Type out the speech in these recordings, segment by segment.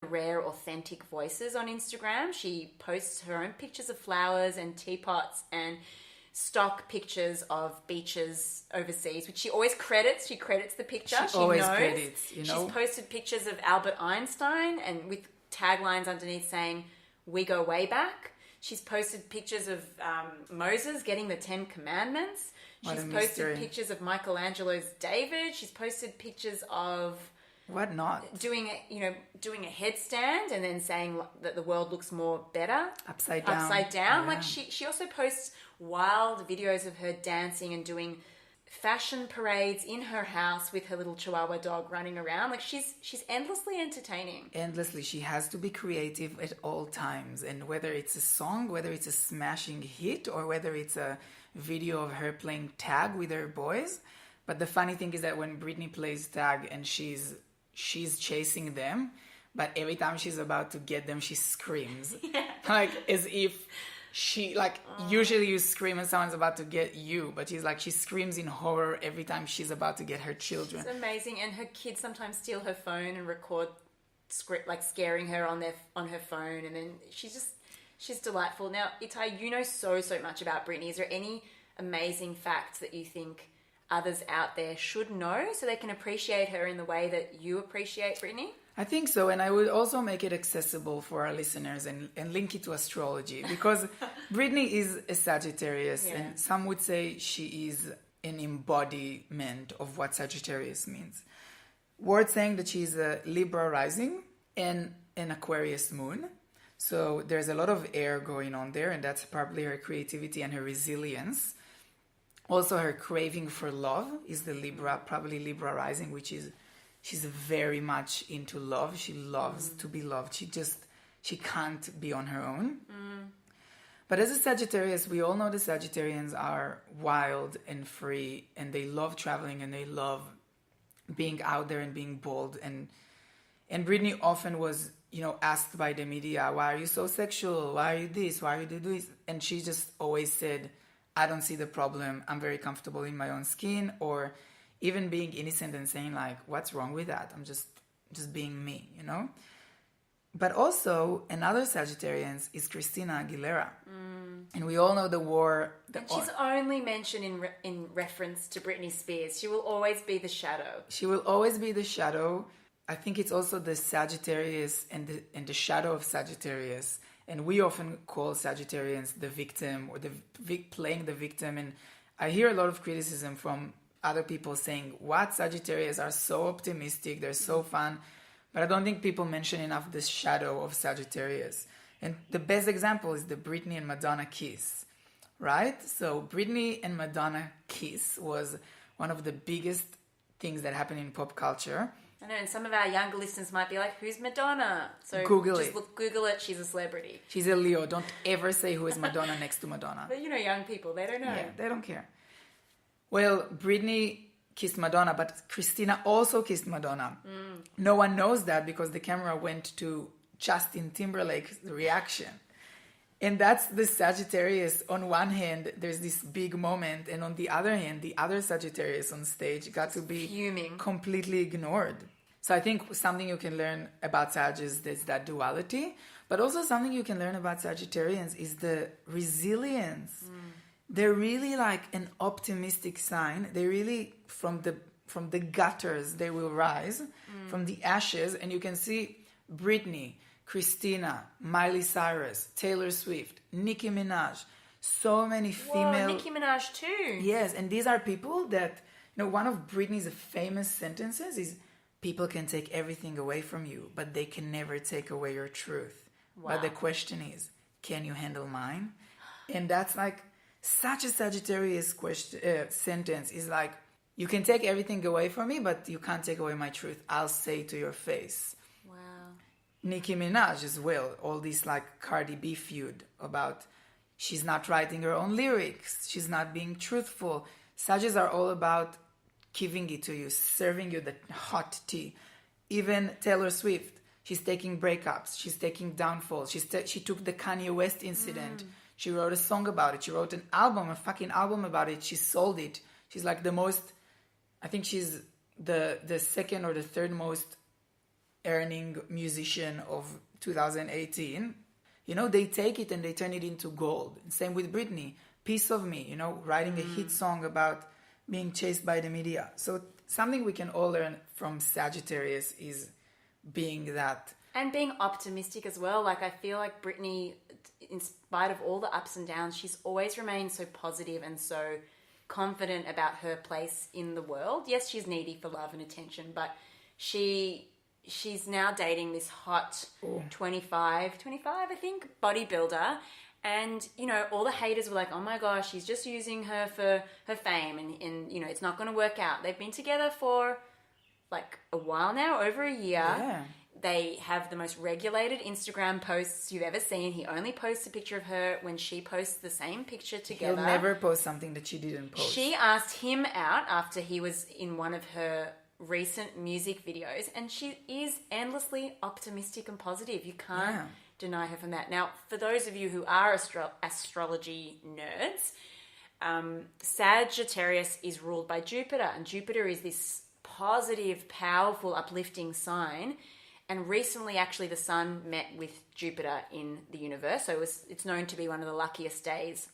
rare, authentic voices on Instagram. She posts her own pictures of flowers and teapots and stock pictures of beaches overseas, which she always credits. She credits the picture. She always knows. credits, you know. She's posted pictures of Albert Einstein and with taglines underneath saying, "We go way back." She's posted pictures of Moses getting the 10 Commandments. She's posted pictures of Michelangelo's David. She's posted pictures of what not doing a headstand and then saying that the world looks more better upside down. Yeah. Like she also posts wild videos of her dancing and doing fashion parades in her house with her little Chihuahua dog running around. Like she's endlessly entertaining. Endlessly. She has to be creative at all times, and whether it's a song, whether it's a smashing hit, or whether it's a video of her playing tag with her boys. But the funny thing is that when Britney plays tag and she's chasing them, but every time she's about to get them, she screams. Yeah. Like as if she, like, usually you scream when someone's about to get you, but she screams in horror every time she's about to get her children. It's amazing. And her kids sometimes steal her phone and record like scaring her on her phone, and then she's delightful. Now, Etai, you know so much about Britney. Is there any amazing facts that you think others out there should know so they can appreciate her in the way that you appreciate Britney? I think so, and I would also make it accessible for our listeners and link it to astrology, because Britney is a Sagittarius, and some would say she is an embodiment of what Sagittarius means. Worth saying that she's a Libra rising and an Aquarius moon, so there's a lot of air going on there, and that's probably her creativity and her resilience. Also, her craving for love is the Libra, probably Libra rising, which is she's very much into love. She loves to be loved. She can't be on her own. But as a Sagittarius, we all know the Sagittarians are wild and free, and they love traveling, and they love being out there and being bold. And Britney often was, asked by the media, "Why are you so sexual? Why are you this? Why are you this?" And she just always said, "I don't see the problem. I'm very comfortable in my own skin," or even being innocent and saying like, "What's wrong with that? I'm just being me," But also another Sagittarian is Christina Aguilera, and we all know the war. And she's only mentioned in reference to Britney Spears. She will always be the shadow. She will always be the shadow. I think it's also the Sagittarius and the shadow of Sagittarius. And we often call Sagittarians the victim or playing the victim. And I hear a lot of criticism from other people saying, "What, Sagittarius are so optimistic, they're so fun." But I don't think people mention enough the shadow of Sagittarius. And the best example is the Britney and Madonna kiss, right? So Britney and Madonna kiss was one of the biggest things that happened in pop culture. I know, and some of our younger listeners might be like, "Who's Madonna?" So Google it. She's a celebrity. She's a Leo. Don't ever say who is Madonna next to Madonna. But young people, they don't know. Yeah, they don't care. Well, Britney kissed Madonna, but Christina also kissed Madonna. No one knows that because the camera went to Justin Timberlake's reaction. And that's the Sagittarius. On one hand, there's this big moment, and on the other hand, the other Sagittarius on stage got to be fuming, completely ignored. So I think something you can learn about Sag is there's that duality, but also something you can learn about Sagittarians is the resilience. They're really like an optimistic sign. They really, from the gutters, they will rise from the ashes. And you can see Britney, Christina, Miley Cyrus, Taylor Swift, Nicki Minaj, so many female... Whoa, Nicki Minaj too. Yes, and these are people that, one of Britney's famous sentences is, "People can take everything away from you, but they can never take away your truth." Wow. But the question is, can you handle mine? And that's like such a Sagittarius sentence is like, you can take everything away from me, but you can't take away my truth. I'll say to your face. Wow. Nicki Minaj as well. All this like Cardi B feud about she's not writing her own lyrics. She's not being truthful. Sages are all about giving it to you, serving you the hot tea. Even Taylor Swift, she's taking breakups. She's taking downfalls. She took the Kanye West incident. She wrote a song about it. She wrote an album, a fucking album about it. She sold it. She's like the most, I think she's the second or the third most earning musician of 2018, you know, they take it and they turn it into gold. Same with Britney, Piece of Me, you know, writing a hit song about being chased by the media. So something we can all learn from Sagittarius is being that. And being optimistic as well. Like, I feel like Britney, in spite of all the ups and downs, she's always remained so positive and so confident about her place in the world. Yes, she's needy for love and attention, but she's now dating this hot 25, I think, bodybuilder. And, you know, all the haters were like, oh my gosh, he's just using her for her fame and you know, it's not going to work out. They've been together for like a while now, over a year. Yeah. They have the most regulated Instagram posts you've ever seen. He only posts a picture of her when she posts the same picture together. He'll never post something that she didn't post. She asked him out after he was in one of her recent music videos, and she is endlessly optimistic and positive. You can't deny her from that. Now, for those of you who are astrology nerds, Sagittarius is ruled by Jupiter, and Jupiter is this positive, powerful, uplifting sign. And recently, actually, the sun met with Jupiter in the universe. So it's known to be one of the luckiest days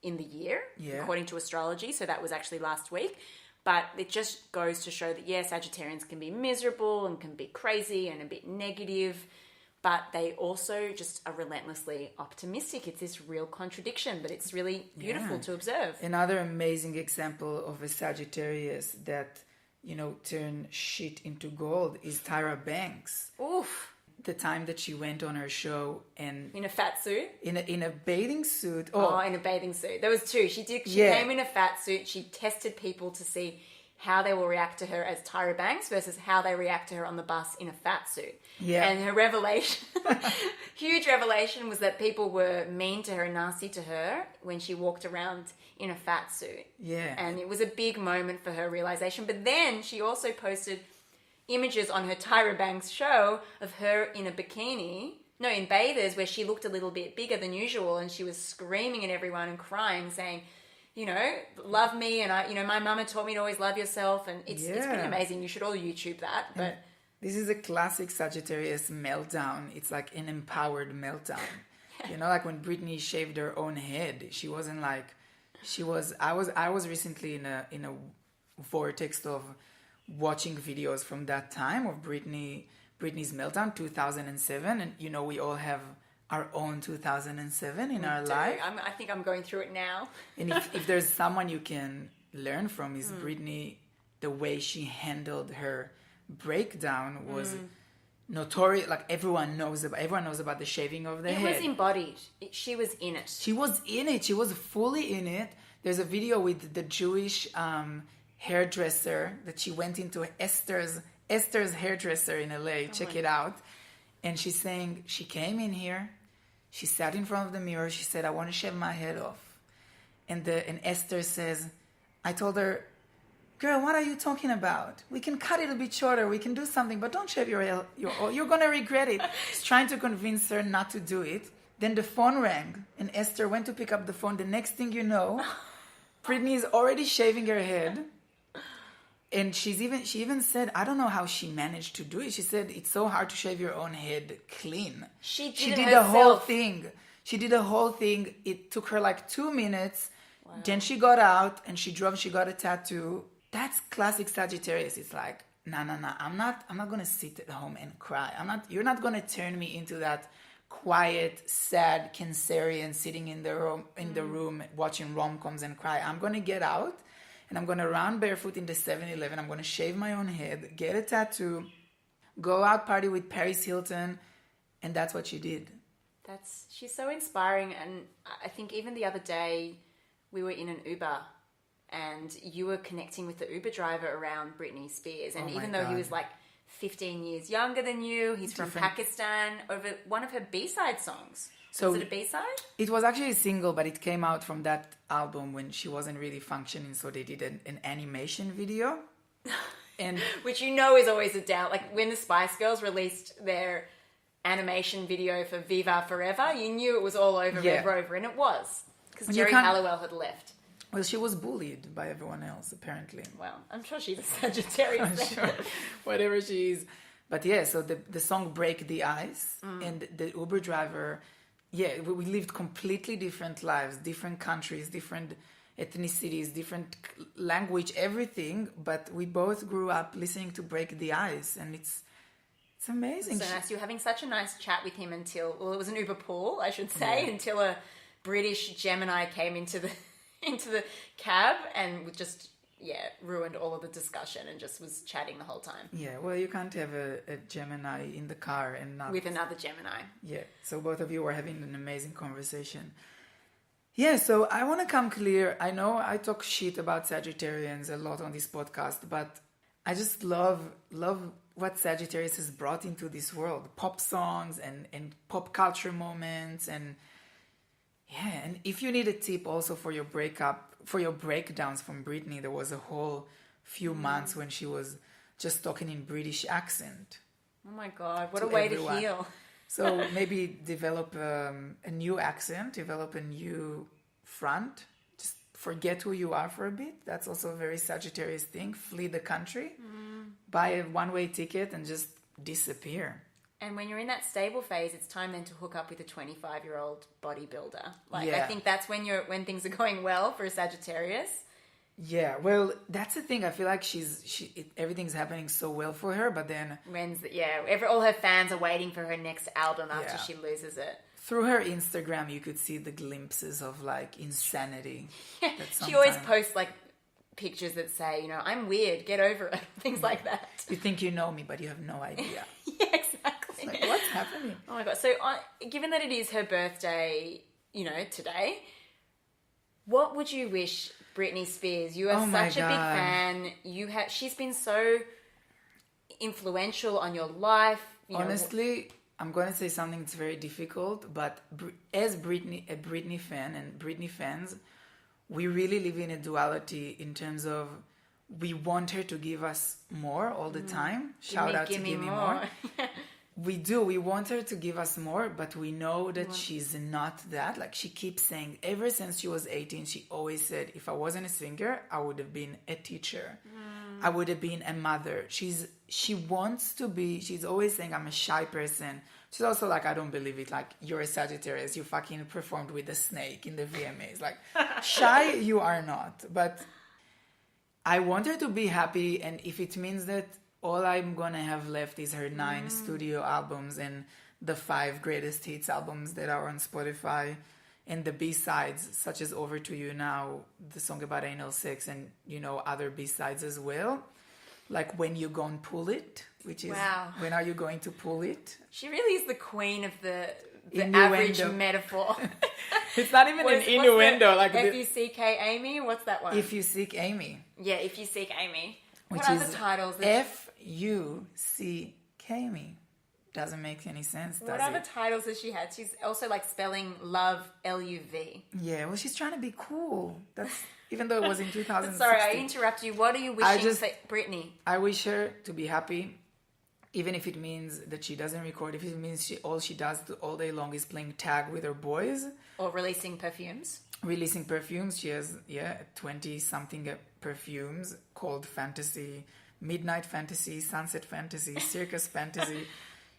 in the year, according to astrology. So that was actually last week. But it just goes to show that, yeah, Sagittarians can be miserable and can be crazy and a bit negative. But they also just are relentlessly optimistic. It's this real contradiction, but it's really beautiful to observe. Another amazing example of a Sagittarius that, you know, turn shit into gold is Tyra Banks. Oof. The time that she went on her show and in a fat suit? In a bathing suit. Oh, in a bathing suit. There was two. She came in a fat suit. She tested people to see how they will react to her as Tyra Banks versus how they react to her on the bus in a fat suit. Yeah. And her revelation, huge revelation, was that people were mean to her and nasty to her when she walked around in a fat suit. Yeah. And it was a big moment for her realization. But then she also posted images on her Tyra Banks show of her in a bikini, in bathers, where she looked a little bit bigger than usual, and she was screaming at everyone and crying, saying, you know, love me, and my mama taught me to always love yourself, and it's pretty amazing. You should all YouTube that. But this is a classic Sagittarius meltdown. It's like an empowered meltdown. You know, like when Britney shaved her own head, she wasn't like I was recently in a vortex of watching videos from that time of Britney's meltdown, 2007, and you know, we all have our own 2007 in our life. I think I'm going through it now. And if there's someone you can learn from is Britney, the way she handled her breakdown was notorious. Like everyone knows about the shaving of the head. It was embodied. She was in it. She was in it. She was fully in it. There's a video with the Jewish hairdresser that she went into, Esther's hairdresser in LA. Check it out. And she's saying she came in here. She sat in front of the mirror. She said, I want to shave my head off. And Esther says, I told her, girl, what are you talking about? We can cut it a bit shorter. We can do something, but don't shave your hair. You're going to regret it. She's trying to convince her not to do it. Then the phone rang, and Esther went to pick up the phone. The next thing you know, Britney is already shaving her head. And she even said, I don't know how she managed to do it. She said, it's so hard to shave your own head clean. She did herself. The whole thing. She did the whole thing. It took her like 2 minutes. Wow. Then she got out and she got a tattoo. That's classic Sagittarius. It's like, no. I'm not going to sit at home and cry. You're not going to turn me into that quiet, sad Cancerian sitting in the room watching rom-coms and cry. I'm going to get out. And I'm going to run barefoot in the 7-Eleven. I'm going to shave my own head, get a tattoo, go out party with Paris Hilton. And that's what she did. She's so inspiring. And I think even the other day we were in an Uber and you were connecting with the Uber driver around Britney Spears. And even though he was like 15 years younger than you, he's from Pakistan, over one of her B-side songs. So was it a B-side? It was actually a single, but it came out from that album when she wasn't really functioning, so they did an animation video. And which you know is always a doubt. Like when the Spice Girls released their animation video for Viva Forever, you knew it was all over Red Rover, and it was. Because Jerry Halliwell had left. Well, she was bullied by everyone else, apparently. Well, I'm sure she's a Sagittarius. I'm sure. Whatever she is. But yeah, so the song Break the Ice, and the Uber driver, yeah, we lived completely different lives, different countries, different ethnicities, different language, everything. But we both grew up listening to Break the Ice, and it's amazing. So nice. You were having such a nice chat with him until, well, it was an Uber pool, I should say, until a British Gemini came into the cab and just ruined all of the discussion and just was chatting the whole time. Yeah, well, you can't have a Gemini in the car and not with another Gemini. Yeah, so both of you were having an amazing conversation. Yeah, so I want to come clear. I know I talk shit about Sagittarians a lot on this podcast, but I just love what Sagittarius has brought into this world. Pop songs and pop culture moments, and yeah, and if you need a tip also for your breakdowns from Britney, there was a whole few months when she was just talking in British accent. Oh my God, what a way to heal. So maybe develop a new accent, develop a new front, just forget who you are for a bit. That's also a very Sagittarius thing. Flee the country, buy a one-way ticket and just disappear. And when you're in that stable phase, it's time then to hook up with a 25-year-old bodybuilder. I think that's when things are going well for a Sagittarius. Yeah, well, that's the thing. I feel like everything's happening so well for her, but then all her fans are waiting for her next album after she loses it. Through her Instagram, you could see the glimpses of like insanity. Yeah, she always posts like pictures that say, I'm weird, get over it, things like that. You think you know me, but you have no idea. Yeah, exactly. It's like, what's happening? Oh my God. So given that it is her birthday, today, what would you wish Britney Spears? You are such a big fan. She's been so influential on your life. Honestly, I'm going to say something that's very difficult, but as a Britney fan and Britney fans, we really live in a duality in terms of we want her to give us more all the time. Shout out to Give Me More. We do. We want her to give us more, but we know that she's not that. Like she keeps saying, ever since she was 18, she always said, if I wasn't a singer, I would have been a teacher. I would have been a mother. She wants to be, she's always saying, I'm a shy person. She's also like, I don't believe it. Like, you're a Sagittarius. You fucking performed with a snake in the VMAs. Like, shy, you are not. But I want her to be happy. And if it means that all I'm going to have left is her 9 studio albums and the 5 greatest hits albums that are on Spotify and the B-sides, such as Over to You Now, the song about anal sex, and, other B-sides as well. Like When You Gon' Pull It, which is When Are You Going to Pull It? She really is the queen of the average metaphor. It's not even an innuendo. Like F-U-C-K Amy? What's that one? If You Seek Amy. Yeah, If You Seek Amy. Which what are is the titles? F-U-C-K Me. Doesn't make any sense, does it? What other titles has she had? She's also like spelling love L-U-V. Yeah, well, she's trying to be cool. That's even though it was in 2016. Sorry, I interrupt you. What are you wishing for Britney? I wish her to be happy, even if it means that she doesn't record. If it means all she does all day long is playing tag with her boys. Or releasing perfumes. She has 20-something perfumes called Fantasy, Midnight Fantasy, Sunset Fantasy, Circus Fantasy.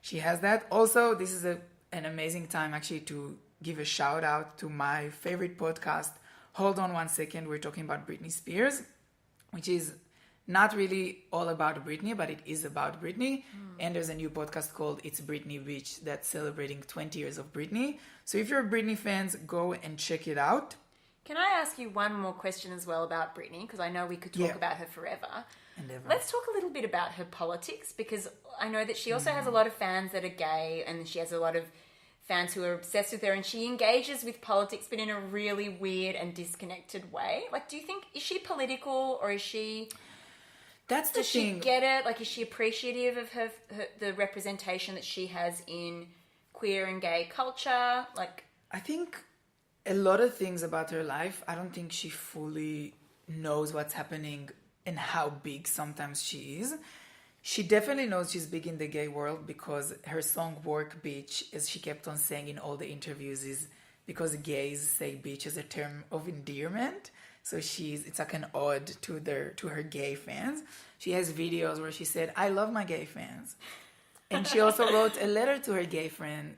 She has that. Also, this is an amazing time actually to give a shout out to my favorite podcast, Hold On One Second. We're talking about Britney Spears, which is not really all about Britney, but it is about Britney. And there's a new podcast called It's Britney Beach that's celebrating 20 years of Britney. So if you're Britney fans, go and check it out. Can I ask you one more question as well about Britney? Because I know we could talk about her forever. Let's talk a little bit about her politics, because I know that she also has a lot of fans that are gay, and she has a lot of fans who are obsessed with her, and she engages with politics but in a really weird and disconnected way. Like, do you think, is she political, or is she... That's the thing. Does she get it? Like, is she appreciative of the representation that she has in queer and gay culture? Like, I think a lot of things about her life, I don't think she fully knows what's happening and how big sometimes she is. She definitely knows she's big in the gay world because her song Work Bitch, as she kept on saying in all the interviews, is because gays say bitch as a term of endearment. So it's like an ode to her gay fans. She has videos where she said, I love my gay fans. And she also wrote a letter to her gay friend